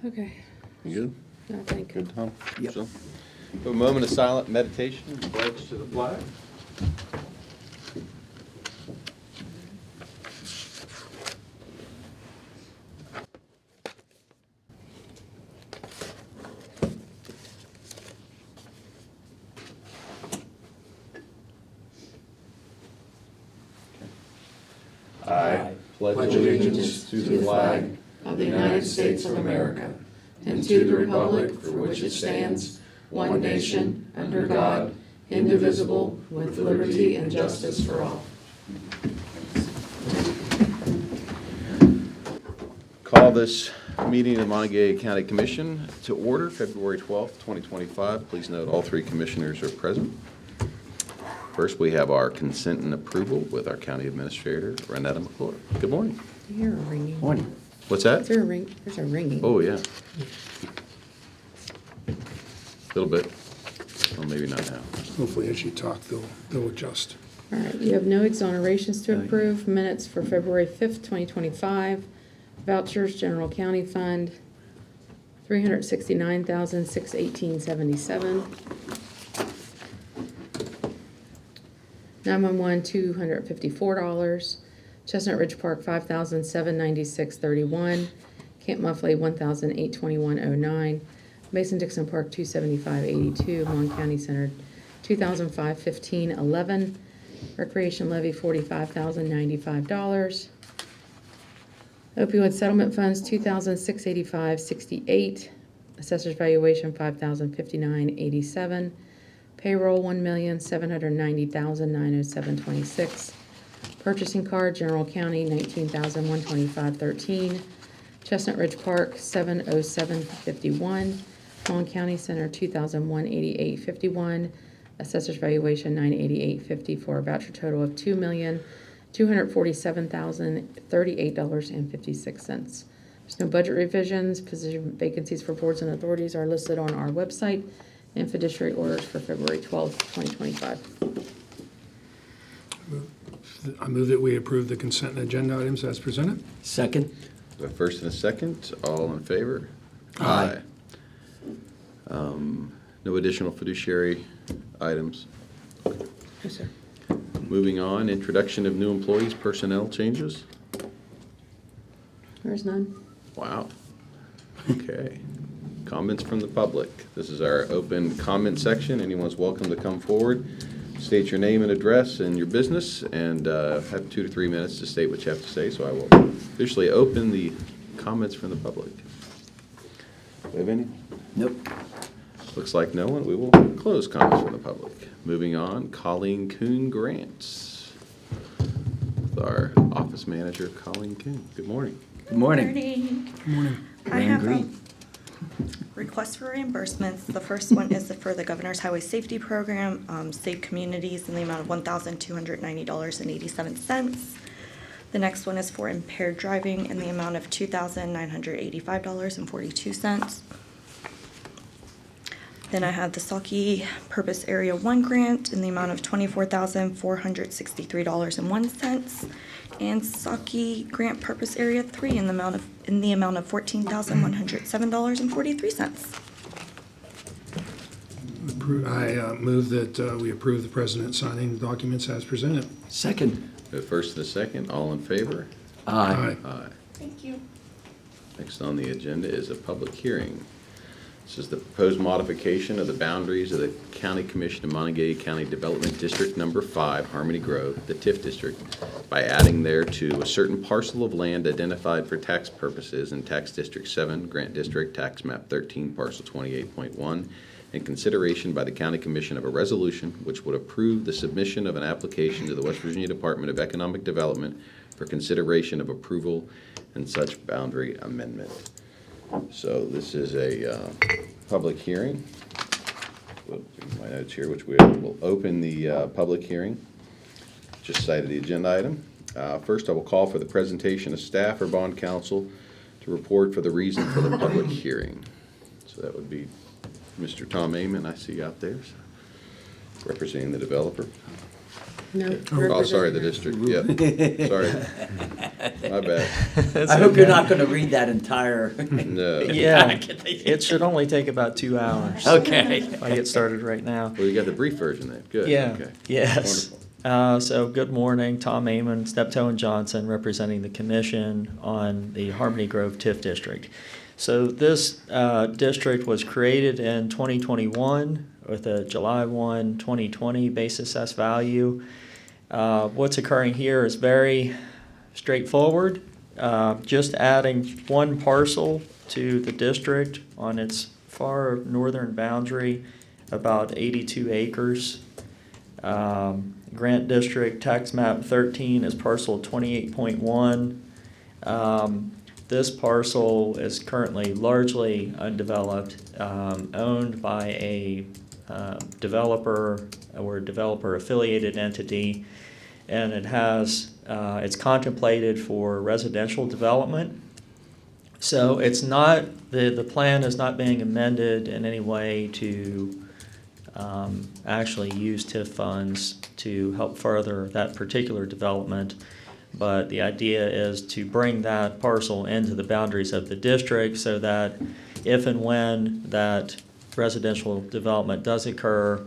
Okay. You good? I think. Good, Tom? Yep. So, a moment of silent meditation and pledge to the flag. I pledge allegiance to the flag of the United States of America and to the republic for which it stands, one nation, under God, indivisible, with liberty and justice for all. Call this meeting of the Monongalia County Commission to order, February 12th, 2025. Please note all three commissioners are present. First, we have our consent and approval with our county administrator, Renetta McClure. Good morning. I hear a ringing. Morning. What's that? Is there a ring? There's a ringing. Oh, yeah. A little bit. Well, maybe not now. Hopefully as you talk, they'll adjust. All right, you have no exonerations to approve. Minutes for February 5th, 2025. Vouchers, General County Fund, $369,618.77. 911, $254. Chestnut Ridge Park, $5,796.31. Camp Muffley, $1,821.09. Mason-Dixon Park, $275.82. Mon County Center, $2,515.11. Recreation levy, $45,095. Opioid settlement funds, $2,685.68. Assessor's valuation, $5,059.87. Payroll, $1,790,907.26. Purchasing card, General County, $19,125.13. Chestnut Ridge Park, $707.51. Mon County Center, $2,188.51. Assessor's valuation, $988.50 for a voucher total of $2,247,038.56. There's no budget revisions. Position vacancies for boards and authorities are listed on our website. And fiduciary orders for February 12th, 2025. I move that we approve the consent agenda items as presented. Second. A first and a second, all in favor? Aye. No additional fiduciary items. Yes, sir. Moving on, introduction of new employees, personnel changes. There's none. Wow. Okay. Comments from the public. This is our open comment section. Anyone's welcome to come forward, state your name and address and your business, and have 2 to 3 minutes to state what you have to say. So I will officially open the comments from the public. Do we have any? Nope. Looks like no one. We will close comments from the public. Moving on, Colleen Kuhn Grants. With our office manager, Colleen Kuhn. Good morning. Good morning. Good morning. I Green, have a green. request for reimbursements. The first one is for the Governor's Highway Safety Program, Save Communities, in the amount of $1,290.87. The next one is for impaired driving in the amount of $2,985.42. Then I have the Saukee Purpose Area 1 grant in the amount of $24,463.01. And Saukee Grant Purpose Area 3 in the amount of $14,107.43. I move that we approve the president signing the documents as presented. Second. The first and the second, all in favor? Aye. Aye. Thank you. Next on the agenda is a public hearing. This is the proposed modification of the boundaries of the County Commission of Monongalia County Development District Number 5, Harmony Grove, the TIF district, by adding thereto a certain parcel of land identified for tax purposes in Tax District 7, Grant District, Tax Map 13, Parcel 28.1, in consideration by the County Commission of a resolution which would approve the submission of an application to the West Virginia Department of Economic Development for consideration of approval and such boundary amendment. So this is a public hearing. Well, my notes here, which we will open the public hearing. Just cited the agenda item. First, I will call for the presentation of staff or bond counsel to report for the reason for the public hearing. So that would be Mr. Tom Amon, I see out there, representing the developer. No. Oh, sorry, the district, yeah, sorry. My bad. I hope you're not gonna read that entire. No. Yeah, packet. it should only take about 2 hours. Okay. If I get started right now. Well, you got the brief version then. Good. Yeah, Okay. yes. Wonderful. So good morning, Tom Amon, Steptoe and Johnson, representing the commission on the Harmony Grove TIF district. So this district was created in 2021 with a July 1, 2020 base assessed value. What's occurring here is very straightforward. Just adding one parcel to the district on its far northern boundary, about 82 acres. Grant District Tax Map 13 is parcel 28.1. This parcel is currently largely undeveloped, owned by a developer or developer affiliated entity, and it has it's contemplated for residential development. So it's not the plan is not being amended in any way to actually use TIF funds to help further that particular development. But the idea is to bring that parcel into the boundaries of the district so that if and when that residential development does occur,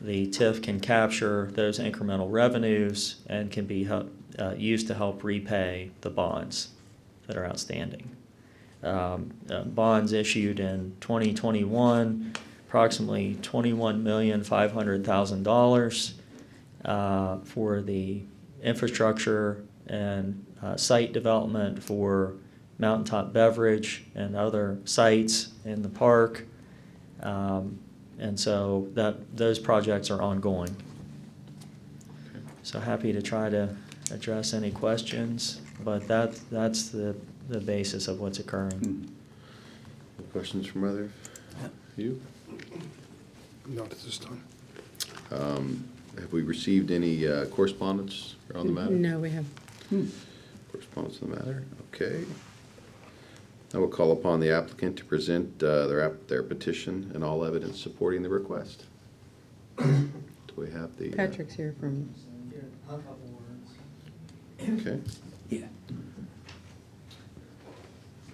the TIF can capture those incremental revenues and can be used to help repay the bonds that are outstanding. Bonds issued in 2021, approximately $21,500,000 for the infrastructure and site development for Mountaintop Beverage and other sites in the park. And so those projects are ongoing. So happy to try to address any questions, but that's the basis of what's occurring. Questions from other of you? Not at this time. Have we received any correspondence on the matter? No, we have. Correspondence on the matter? Okay. I will call upon the applicant to present their petition and all evidence supporting the request. Do we have the? Patrick's here from. Okay. Yeah.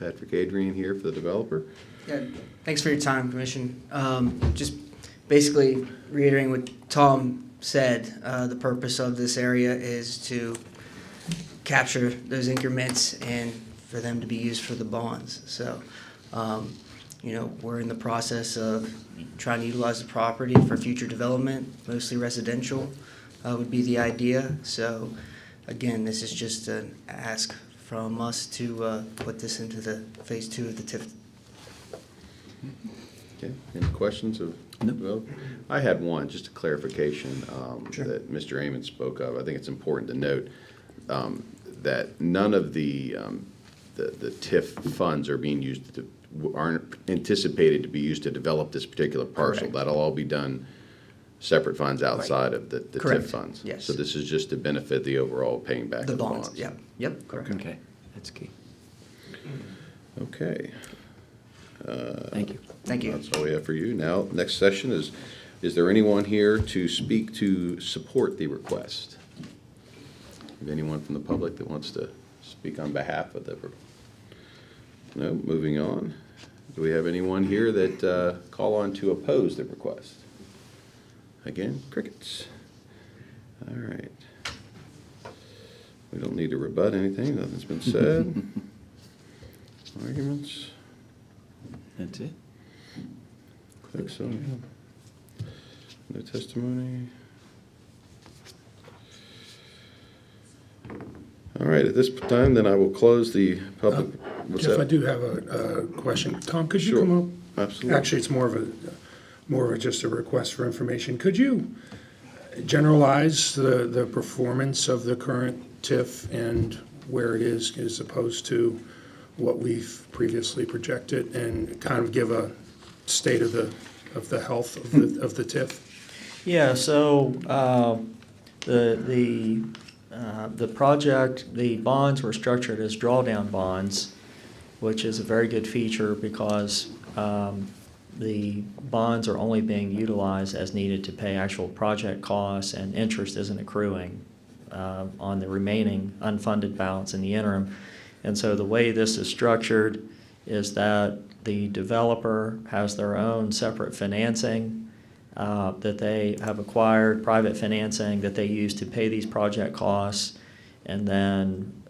Patrick Adrian here for the developer. Yeah, thanks for your time, Commission. Just basically reiterating what Tom said, the purpose of this area is to capture those increments and for them to be used for the bonds. So, we're in the process of trying to utilize the property for future development, mostly residential would be the idea. So, again, this is just an ask from us to put this into the phase 2 of the TIF. Okay, any questions of the developer? I had one, just a clarification Sure. that Mr. Amon spoke of. I think it's important to note that none of the TIF funds are being used aren't anticipated to be used to develop this particular parcel. Correct. That'll all be done separate funds outside Right. of the TIF Correct. funds. Yes. So this is just to benefit the overall paying back The of the bonds, bonds. yep, correct. Okay, that's key. Okay. Thank you. Thank you. That's all we have for you. Now, next session is there anyone here to speak to support the request? Is anyone from the public that wants to speak on behalf of the? No, moving on. Do we have anyone here that call on to oppose the request? Again, crickets. All right. We don't need to rebut anything. Nothing's been said. Arguments? That's it. I think so. No testimony. All right, at this time, then I will close the public. What's Jeff, that? I do have a question. Tom, could you Sure. come up? Absolutely. Actually, it's more of just a request for information. Could you generalize the performance of the current TIF and where it is as opposed to what we've previously projected, and kind of give a state of the health of the TIF? Yeah, so the project, the bonds were structured as drawdown bonds, which is a very good feature because the bonds are only being utilized as needed to pay actual project costs, and interest isn't accruing on the remaining unfunded balance in the interim. And so the way this is structured is that the developer has their own separate financing that they have acquired, private financing that they use to pay these project costs. And then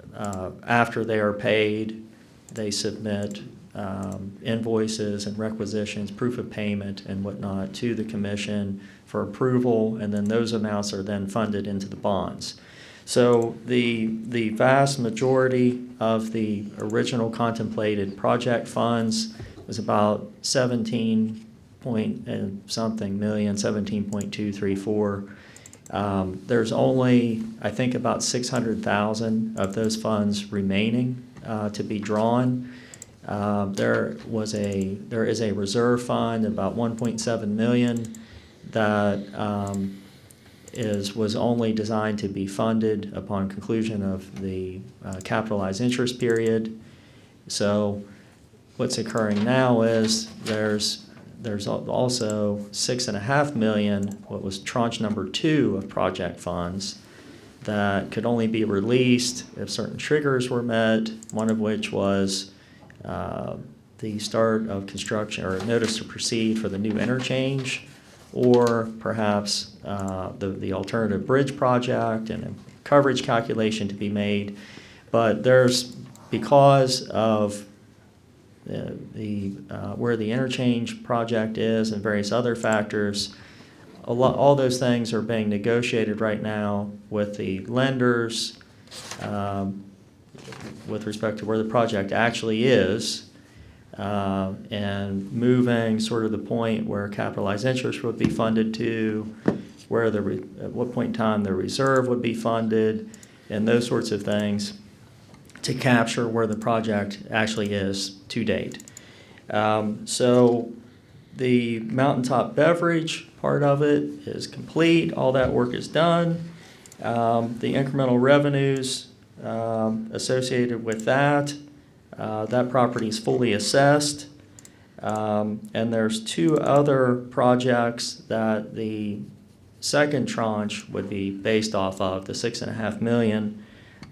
after they are paid, they submit invoices and requisitions, proof of payment and whatnot to the commission for approval, and then those amounts are then funded into the bonds. So the vast majority of the original contemplated project funds was about 17 point and something million, 17.234. There's only, I think, about 600,000 of those funds remaining to be drawn. There is a reserve fund, about 1.7 million, that was only designed to be funded upon conclusion of the capitalized interest period. So what's occurring now is there's also 6.5 million, what was tranche number 2 of project funds, that could only be released if certain triggers were met, one of which was the start of construction or notice to proceed for the new interchange, or perhaps the alternative bridge project and a coverage calculation to be made. But because of where the interchange project is and various other factors, all those things are being negotiated right now with the lenders with respect to where the project actually is, and moving sort of the point where capitalized interest would be funded to, where at what point in time the reserve would be funded, and those sorts of things to capture where the project actually is to date. So the Mountaintop Beverage part of it is complete. All that work is done. The incremental revenues associated with that property is fully assessed. And there's 2 other projects that the second tranche would be based off of, the $6.5 million.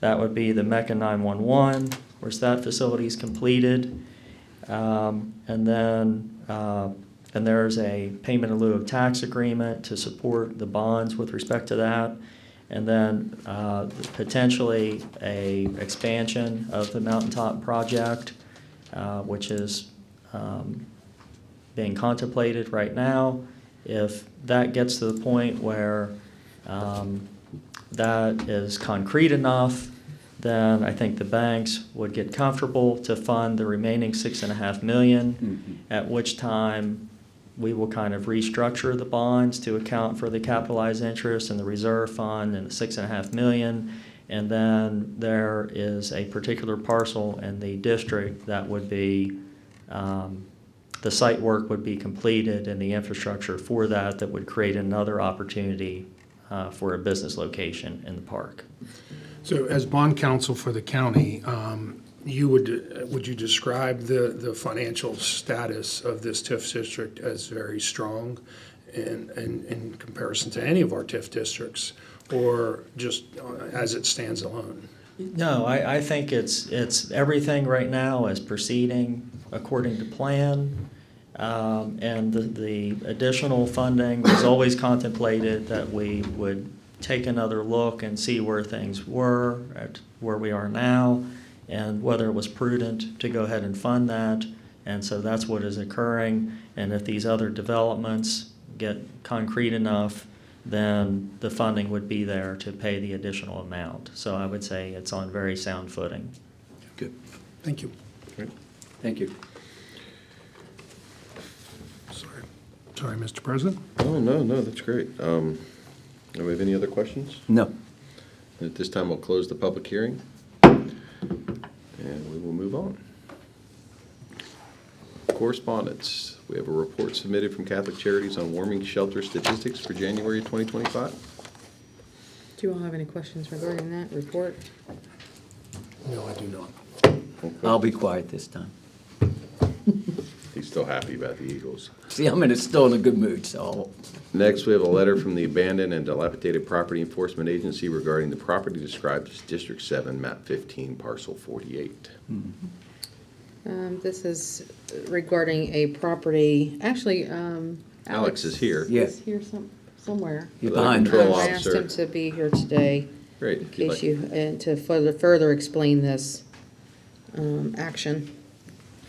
That would be the Mecca 911, where's that facility is completed. And there's a payment in lieu of tax agreement to support the bonds with respect to that. And then potentially a expansion of the Mountaintop project, which is being contemplated right now. If that gets to the point where that is concrete enough, then I think the banks would get comfortable to fund the remaining $6.5 million, at which time we will kind of restructure the bonds to account for the capitalized interest and the reserve fund and the $6.5 million. And then there is a particular parcel in the district that would be, the site work would be completed and the infrastructure for that would create another opportunity for a business location in the park. So as bond counsel for the county, would you describe the financial status of this TIF district as very strong in comparison to any of our TIF districts, or just as it stands alone? No, I think it's everything right now is proceeding according to plan. And the additional funding was always contemplated that we would take another look and see where things were, at where we are now, and whether it was prudent to go ahead and fund that. And so that's what is occurring. And if these other developments get concrete enough, then the funding would be there to pay the additional amount. So I would say it's on very sound footing. Good. Thank you. Great. Thank you. Sorry, Mr. President. Oh, no, that's great. Do we have any other questions? No. At this time, we'll close the public hearing, and we will move on. Correspondence. We have a report submitted from Catholic Charities on warming shelter statistics for January 2025. Do you all have any questions regarding that report? No, I do not. I'll be quiet this time. He's Still happy about the Eagles. See, I'm still in a good mood, so. Next, we have a letter from the Abandoned and Dilapidated Property Enforcement Agency regarding the property described as District 7, Map 15, Parcel 48. This is regarding a property, actually, Alex is here. Yeah. is here somewhere. You're The behind her. control I asked officer. him to be here today, Great. in if you'd case like- you, and to further explain this action.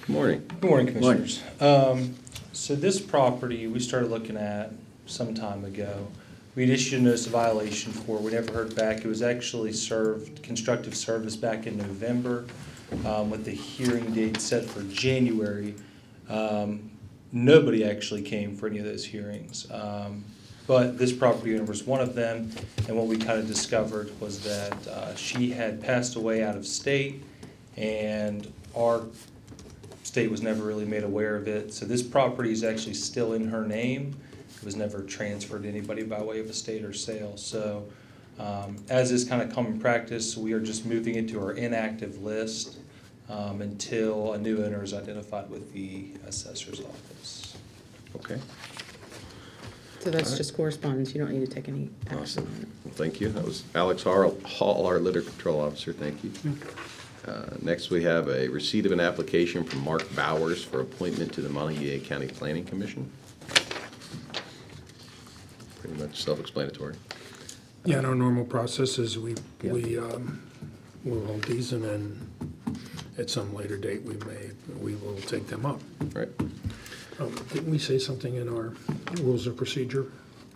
Good morning. Good morning, Commissioners. So this property, we started looking at some time ago. We'd issued a notice of violation for, we never heard back. It was actually served, constructive service back in November, with the hearing date set for January. Nobody actually came for any of those hearings. But this property owner was one of them, and what we kind of discovered was that she had passed away out of state, and our state was never really made aware of it. So this property is actually still in her name. It was never transferred to anybody by way of estate or sale. So as is kind of common practice, we are just moving it to our inactive list until a new owner is identified with the assessor's office. Okay. So that's just correspondence, you don't need to take any action Awesome. on it. Well, thank you. That was Alex Hall, our litter control officer. Thank you. Next, we have a receipt of an application from Mark Bowers for appointment to the Monongalia County Planning Commission. Pretty much self-explanatory. Yeah, and our normal process is we'll Yeah. hold these, and then at some later date, we will take them up. Right. Didn't we say something in our rules of procedure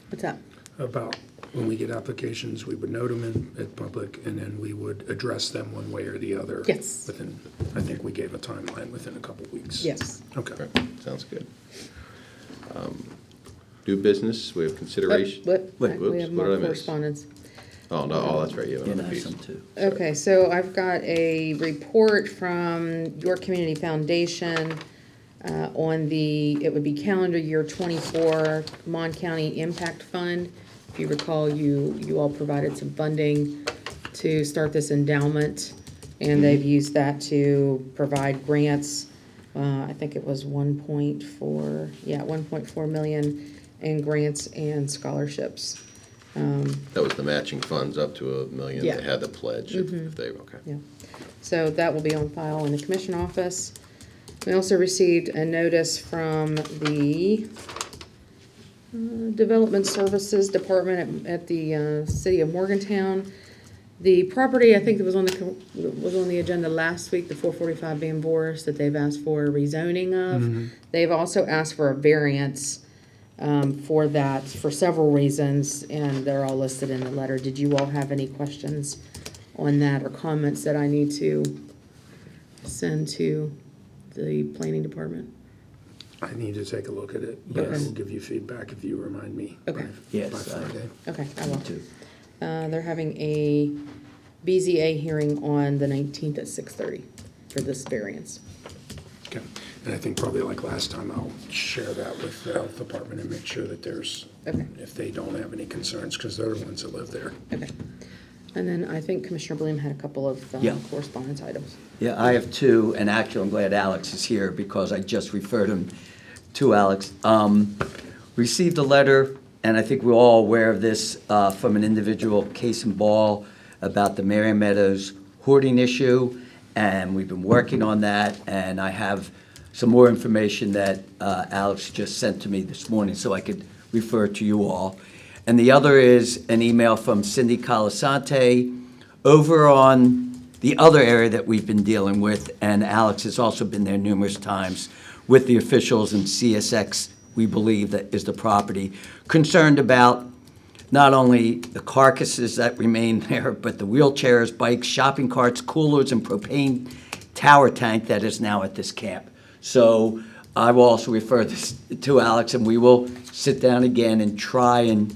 What's that? about when we get applications, we would note them in public, and then we would address them one way or the other? Yes. Within, I think we gave a timeline within a couple weeks. Yes. Okay. Right. Sounds good. New business, we have consideration. But we Whoops, have what more did I miss? correspondence. Oh, no, oh, that's right, you have Yeah, another nice piece. one too. Okay, so I've got a report from York Community Foundation on it would be calendar year 24 Mon County Impact Fund. If you recall, you all provided some funding to start this endowment, and they've used that to provide grants. I think it was 1.4 million in grants and scholarships. That was the matching funds up to $1 million. Yeah. They had the pledge if they, okay. Yeah, so that will be on file in the commission office. We also received a notice from the Development Services Department at the city of Morgantown. The property, I think that was on the agenda last week, the 445 Van Boris, that they've asked for a rezoning of. They've also asked for a variance for that for several reasons, and they're all listed in the letter. Did you all have any questions on that or comments that I need to send to the planning department? I need to take a look at it, but I Yes. will give you feedback if you remind me. Okay. Yes, By Friday. Okay, I will. Too. They're having a BZA hearing on the 19th at 6:30 for this variance. Okay, and I think probably like last time, I'll share that with the health department and make sure that there's, Okay. if they don't have any concerns, because they're the ones that live there. Okay. And then I think Commissioner Bloom had a couple of Yeah. correspondence items. Yeah, I have two, and actually, I'm glad Alex is here because I just referred him to Alex. Received a letter, and I think we're all aware of this, from an individual, Case and Ball, about the Marion Meadows hoarding issue, and we've been working on that, and I have some more information that Alex just sent to me this morning, so I could refer to you all. And the other is an email from Cindy Colasante over on the other area that we've been dealing with, and Alex has also been there numerous times with the officials and CSX, we believe that is the property, concerned about not only the carcasses that remain there, but the wheelchairs, bikes, shopping carts, coolers, and propane tower tank that is now at this camp. So I will also refer this to Alex, and we will sit down again and try and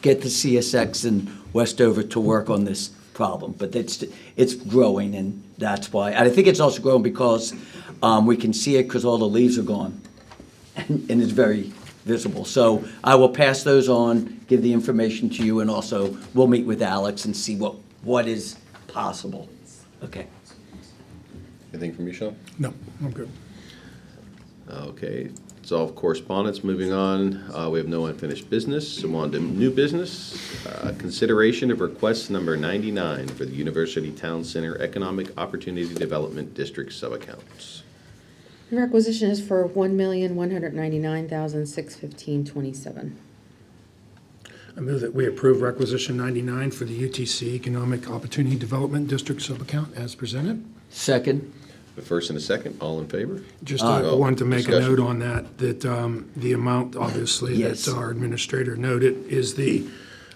get the CSX and Westover to work on this problem. But it's growing, and that's why. And I think it's also growing because we can see it because all the leaves are gone, and it's very visible. So I will pass those on, give the information to you, and also we'll meet with Alex and see what is possible. Okay. Anything from you, Sean? No, I'm good. Okay, it's all correspondence. Moving on, we have no unfinished business. So on to new business. Consideration of request number 99 for the University Town Center Economic Opportunity Development District subaccounts. The requisition is for $1,199,615.27. I move that we approve requisition 99 for the UTC Economic Opportunity Development District subaccount as presented. Second. The first and a second, all in favor? Just Aye. wanted to make a Discussion. note on that, the amount, obviously, Yes. that our administrator noted is the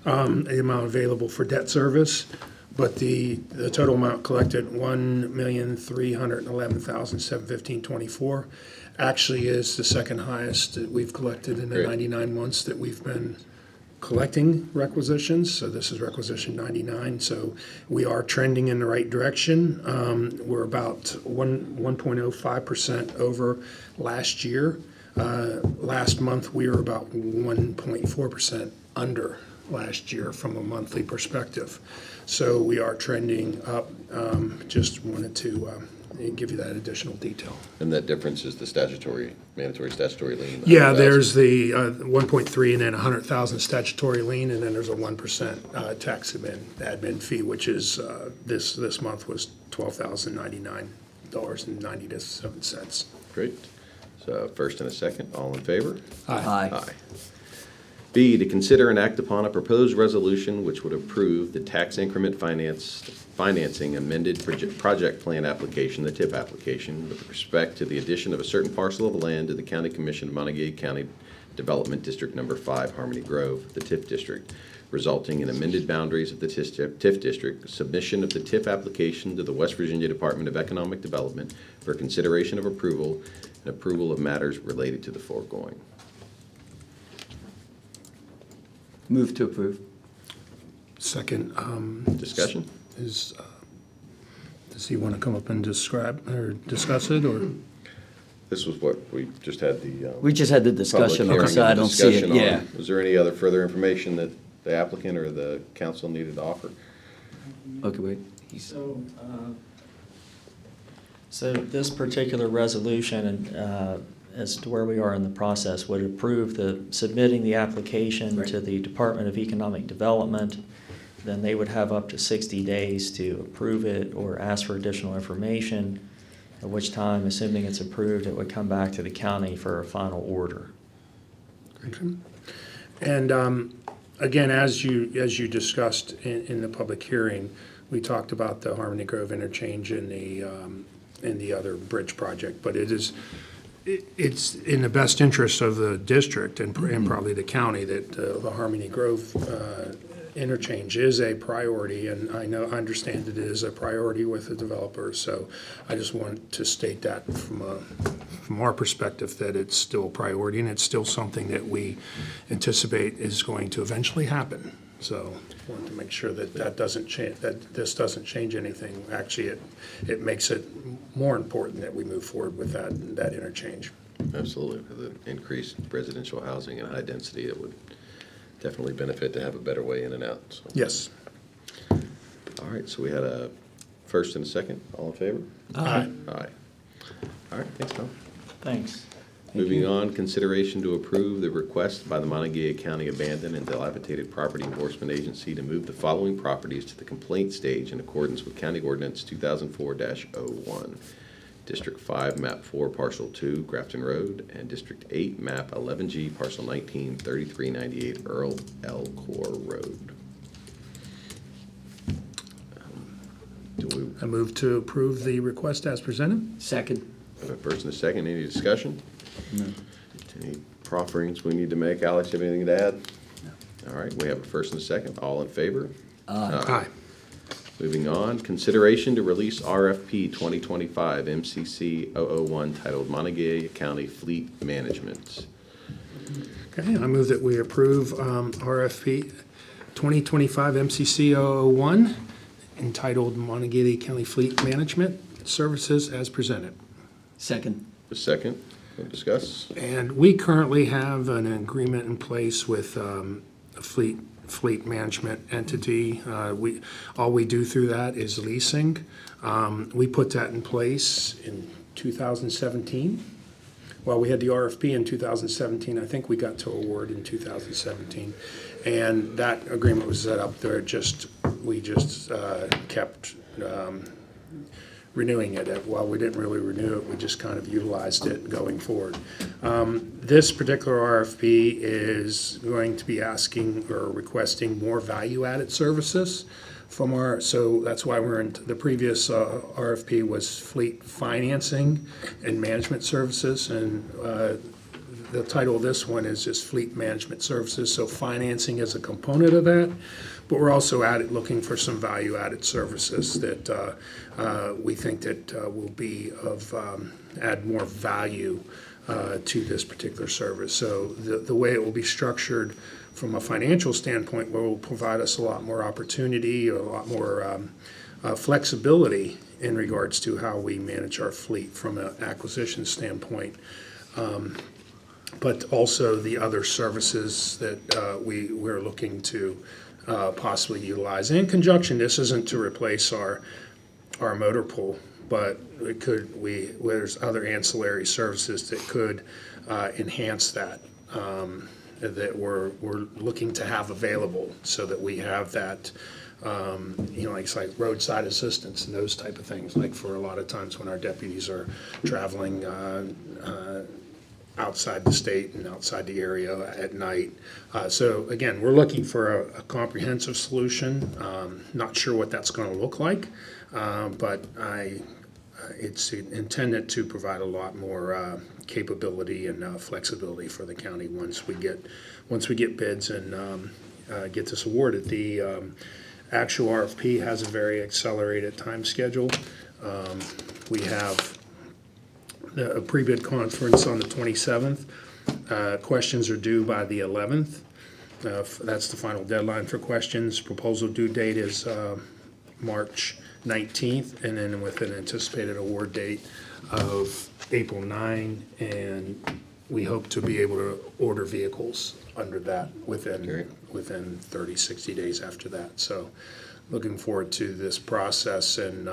amount available for debt service, but the total amount collected, $1,311,715.24, actually is the second highest that we've collected in the Great. 99 months that we've been collecting requisitions, so this is requisition 99, so we are trending in the right direction. We're about 1.05% over last year. Last month, we were about 1.4% under last year from a monthly perspective. So we are trending up. Just wanted to give you that additional detail. And that difference is the mandatory statutory lien? Yeah, there's the 1.3 and then 100,000 statutory lien, and then there's a 1% tax admin fee, which is, this month was $12,099.97. Great. So first and a second, all in favor? Aye. Aye. B, to consider and act upon a proposed resolution which would approve the tax increment financing amended project plan application, the TIP application, with respect to the addition of a certain parcel of land to the County Commission of Monongalia County Development District Number 5, Harmony Grove, the TIF district, resulting in amended boundaries of the TIF district, submission of the TIF application to the West Virginia Department of Economic Development for consideration of approval and approval of matters related to the foregoing. Move to approve. Second, Discussion? does he want to come up and describe or discuss it, or? This was what we just had the We just had the public discussion on hearing it, so I and don't see it, discussion yeah. on. Was there any other further information that the applicant or the council needed to offer? Okay, wait. So this particular resolution, as to where we are in the process, would approve submitting the application to the Department of Economic Development. Then they would have up to 60 days to approve it or ask for additional information, at which time, assuming it's approved, it would come back to the county for a final order. And again, as you discussed in the public hearing, we talked about the Harmony Grove interchange and the other bridge project, but it's in the best interest of the district and probably the county that the Harmony Grove interchange is a priority, and I understand it is a priority with the developers. So I just want to state that from our perspective, that it's still a priority, and it's still something that we anticipate is going to eventually happen. So I want to make sure that doesn't change, that this doesn't change anything. Actually, it makes it more important that we move forward with that interchange. Absolutely. For the increased residential housing and high density, it would definitely benefit to have a better way in and out. So. Yes. All right, so we had a first and a second. All in favor? Aye. Aye. All right, thanks, Tom. Thanks. Moving on, consideration to approve the request by the Monongalia County Abandoned and Dilapidated Property Enforcement Agency to move the following properties to the complaint stage in accordance with County Ordinance 2004-01. District 5, Map 4, Parcel 2, Grafton Road, and District 8, Map 11G, Parcel 19, 3398 Earl L. Core Road. I move to approve the request as presented. Second. Have a first and a second. Any discussion? No. Any profferings we need to make? Alex, you have anything to add? No. All right, we have a first and a second. All in favor? Aye. Moving on, consideration to release RFP 2025 MCC 001 titled Monongalia County Fleet Management. Okay, I move that we approve RFP 2025 MCC 001 entitled Monongalia County Fleet Management Services as presented. Second. A second, we'll discuss. And we currently have an agreement in place with a fleet management entity. All we do through that is leasing. We put that in place in 2017. well, we had the RFP in 2017. I think we got to award in 2017. And that agreement was set up there, we just kept renewing it. While we didn't really renew it, we just kind of utilized it going forward. This particular RFP is going to be asking or requesting more value-added services from so that's why we're in, the previous RFP was fleet financing and management services, and the title of this one is just fleet management services, so financing is a component of that, but we're also looking for some value-added services that we think that will be of add more value to this particular service. So the way it will be structured from a financial standpoint will provide us a lot more opportunity, a lot more flexibility in regards to how we manage our fleet from an acquisition standpoint. But also the other services that we're looking to possibly utilize. In conjunction, this isn't to replace our motor pool, but there's other ancillary services that could enhance that, that we're looking to have available, so that we have that, like roadside assistance and those type of things, like for a lot of times when our deputies are traveling outside the state and outside the area at night. So again, we're looking for a comprehensive solution. Not sure what that's going to look like, but it's intended to provide a lot more capability and flexibility for the county once we get bids and get this awarded. The actual RFP has a very accelerated time schedule. We have a pre-bid conference on the 27th. Questions are due by the 11th. That's the final deadline for questions. Proposal due date is March 19th, and then with an anticipated award date of April 9, and we hope to be able to order vehicles under that within 30, 60 days after that. So looking forward to this process and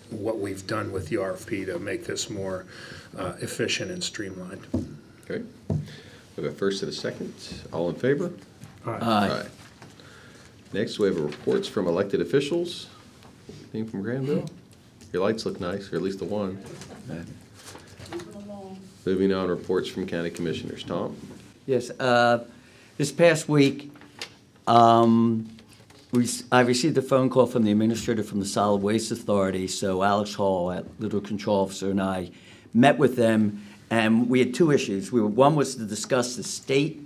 what we've done with the RFP to make this more efficient and streamlined. Okay. We have a first and a second. All in favor? Aye. Next, we have reports from elected officials. Anything from Granville? Your lights look nice, or at least the one. Moving on, reports from county commissioners. Tom? Yes, this past week, I received a phone call from the administrator from the Solid Waste Authority, so Alex Hall, at Little Control Officer, and I met with them, and we had two issues. One was to discuss the state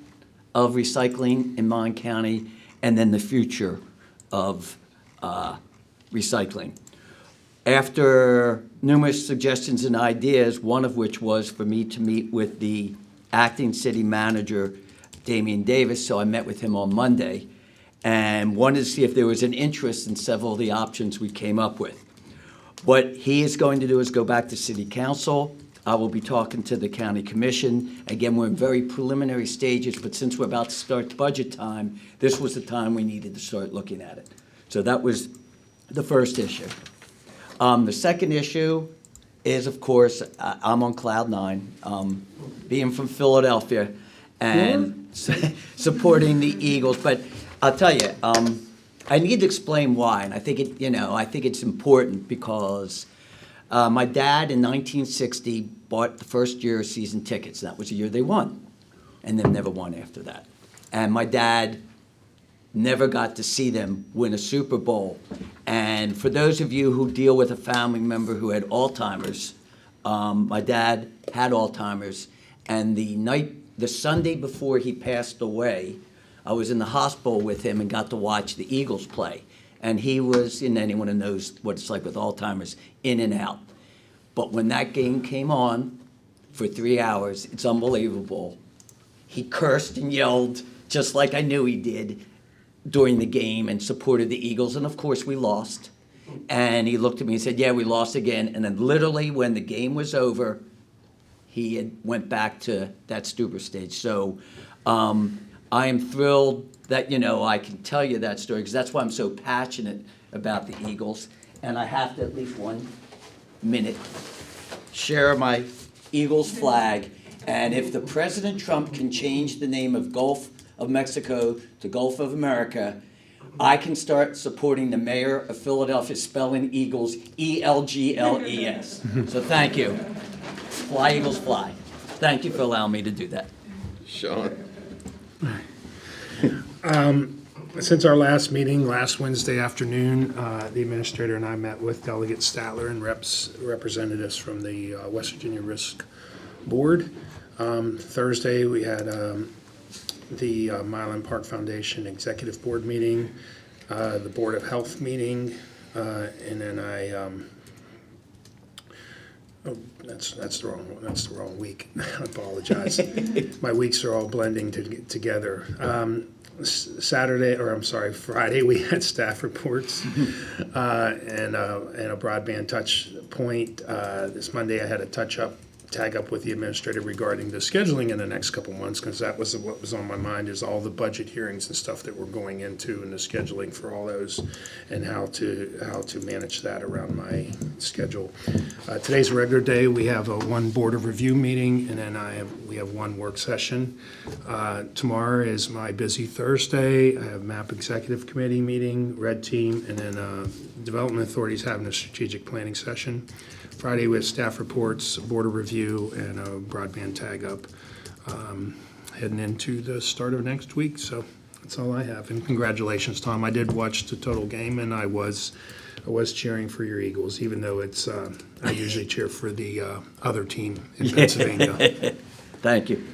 of recycling in Mon County, and then the future of recycling. After numerous suggestions and ideas, one of which was for me to meet with the acting city manager, Damian Davis, so I met with him on Monday and wanted to see if there was an interest in several of the options we came up with. What he is going to do is go back to city council. I will be talking to the county commission. Again, we're in very preliminary stages, but since we're about to start budget time, this was the time we needed to start looking at it. So that was the first issue. The second issue is, of course, I'm on cloud nine, being from Philadelphia and supporting the Eagles. But I'll tell you, I need to explain why, and I think it's important because my dad in 1960 bought the first year of season tickets. That was the year they won, and then never won after that. And my dad never got to see them win a Super Bowl. And for those of you who deal with a family member who had Alzheimer's, my dad had Alzheimer's, and the Sunday before he passed away, I was in the hospital with him and got to watch the Eagles play. And he was, and anyone who knows what it's like with Alzheimer's, in and out. But when that game came on for 3 hours, it's unbelievable. He cursed and yelled, just like I knew he did, during the game, and supported the Eagles. And of course, we lost. And he looked at me and said, "Yeah, we lost again." And then literally when the game was over, he went back to that stupor stage. So I am thrilled that, I can tell you that story, because that's why I'm so passionate about the Eagles. And I have to, at least 1 minute, share my Eagles flag. And if the President Trump can change the name of Gulf of Mexico to Gulf of America, I can start supporting the mayor of Philadelphia spelling Eagles, E-L-G-L-E-S. So thank you. Fly, Eagles, fly. Thank you for allowing me to do that. Sean? Since our last meeting, last Wednesday afternoon, the administrator and I met with Delegate Statler and representatives from the West Virginia Risk Board. Thursday, we had the Milan Park Foundation Executive Board meeting, the Board of Health meeting, and then that's the wrong week. I apologize. My weeks are all blending together. Friday, we had staff reports and a broadband touch point. This Monday, I had a tag up with the administrator regarding the scheduling in the next couple months, because that was what was on my mind, is all the budget hearings and stuff that we're going into and the scheduling for all those and how to manage that around my schedule. Today's a regular day. We have one board of review meeting, and then we have one work session. Tomorrow is my busy Thursday. I have MAP Executive Committee meeting, Red Team, and then Development Authority's having a strategic planning session. Friday, we have staff reports, board of review, and a broadband tag up heading into the start of next week. So that's all I have. And congratulations, Tom. I did watch the total game, and I was cheering for your Eagles, even though it's I usually cheer for the other team in Pennsylvania. Thank you.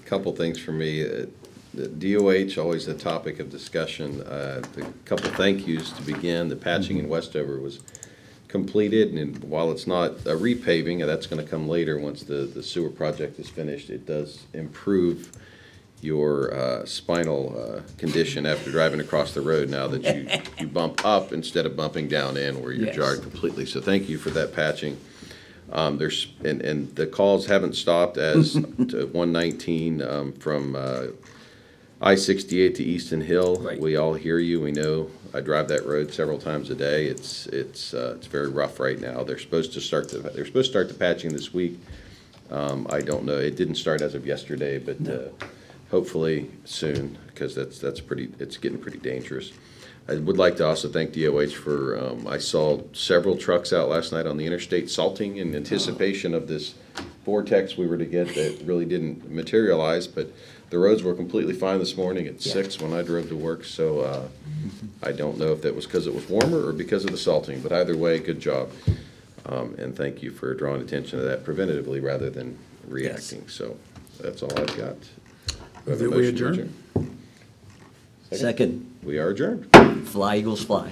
Couple things for me. The DOH, always the topic of discussion. A couple thank yous to begin. The patching in Westover was completed, and while it's not a repaving, that's going to come later once the sewer project is finished, it does improve your spinal condition after driving across the road, now that you bump up instead of bumping down in where you're Yes. jarred completely. So thank you for that patching. There's and the calls haven't stopped as to 119 from I-68 to Easton Hill. Right. We all hear you. We know. I drive that road several times a day. It's very rough right now. They're supposed to start the patching this week. I don't know. It didn't start as of yesterday, but hopefully soon, because it's getting pretty dangerous. I would like to also thank DOH for, I saw several trucks out last night on the interstate salting in anticipation of this vortex we were to get that really didn't materialize, but the roads were completely fine this morning at 6 when I drove to work, so I don't know if that was because it was warmer or because of the salting, but either way, good job. And thank you for drawing attention to that preventatively rather than reacting. So that's all I've got. Do I have a That we motion to adjourn? Second, We are adjourned. fly, Eagles, fly.